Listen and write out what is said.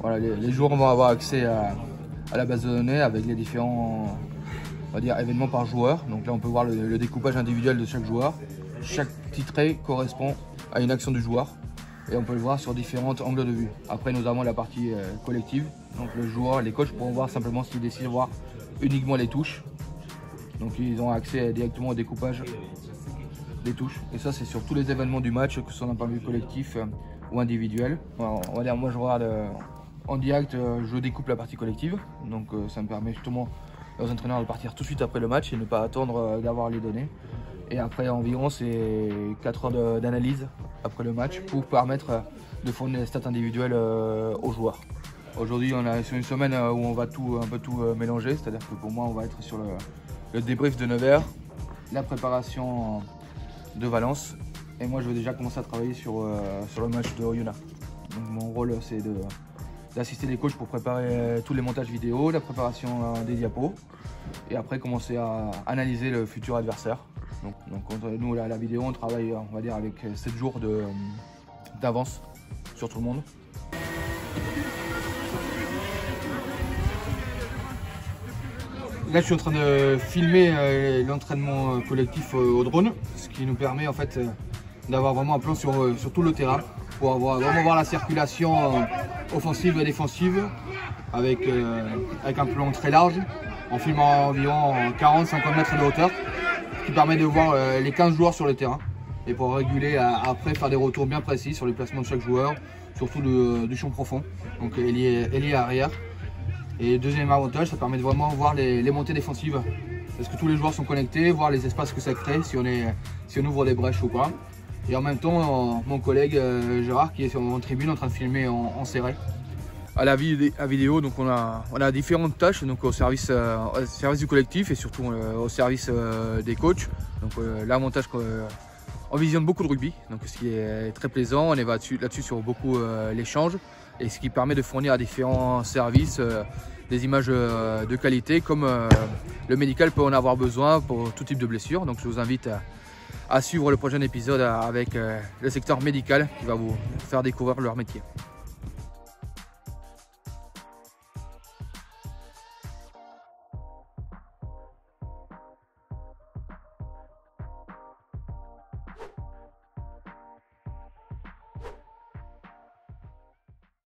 Voilà, les joueurs vont avoir accès à la base de données avec les différents, on va dire, événements par joueur. Donc là, on peut voir le découpage individuel de chaque joueur. Chaque petit trait correspond à une action du joueur et on peut le voir sur différents angles de vue. Après, nous avons la partie collective. Donc le joueur, les coachs pourront voir simplement s'ils décident de voir uniquement les touches. Donc ils ont accès directement au découpage des touches. Et ça, c'est sur tous les événements du match, que ce soit d'un point de vue collectif ou individuel. On va dire, moi je regarde en direct, je découpe la partie collective. Donc ça me permet justement aux entraîneurs de partir tout de suite après le match et ne pas attendre d'avoir les données. Et après environ c'est 4 heures d'analyse après le match pour permettre de fournir les stats individuelles aux joueurs. Aujourd'hui on est sur une semaine où on va un peu tout mélanger, c'est-à-dire que pour moi on va être sur le débrief de Nevers, la préparation de Valence et moi je vais déjà commencer à travailler sur le match de Oyonnax. Donc mon rôle c'est d'assister les coachs pour préparer tous les montages vidéo, la préparation des diapos et après commencer à analyser le futur adversaire. Donc nous la vidéo on travaille on va dire avec 7 jours d'avance sur tout le monde. Là je suis en train de filmer l'entraînement collectif au drone, ce qui nous permet en fait d'avoir vraiment un plan sur tout le terrain pour vraiment voir la circulation offensive et défensive avec un plan très large en filmant environ 40-50 mètres de hauteur, ce qui permet de voir les 15 joueurs sur le terrain et pour réguler après faire des retours bien précis sur les placements de chaque joueur, surtout du champ profond, donc ailier arrière. Et deuxième avantage, ça permet de vraiment voir les montées défensives. Parce que tous les joueurs sont connectés, voir les espaces que ça crée, si on ouvre des brèches ou pas. Et en même temps, mon collègue Gérard qui est en tribune en train de filmer en serré. À la vidéo, donc on a différentes tâches donc au service du collectif et surtout au service des coachs. Donc l'avantage qu'on visionne beaucoup de rugby, donc ce qui est très plaisant. On est là-dessus sur beaucoup l'échange. Et ce qui permet de fournir à différents services des images de qualité comme le médical peut en avoir besoin pour tout type de blessure. Donc je vous invite à suivre le prochain épisode avec le secteur médical qui va vous faire découvrir leur métier.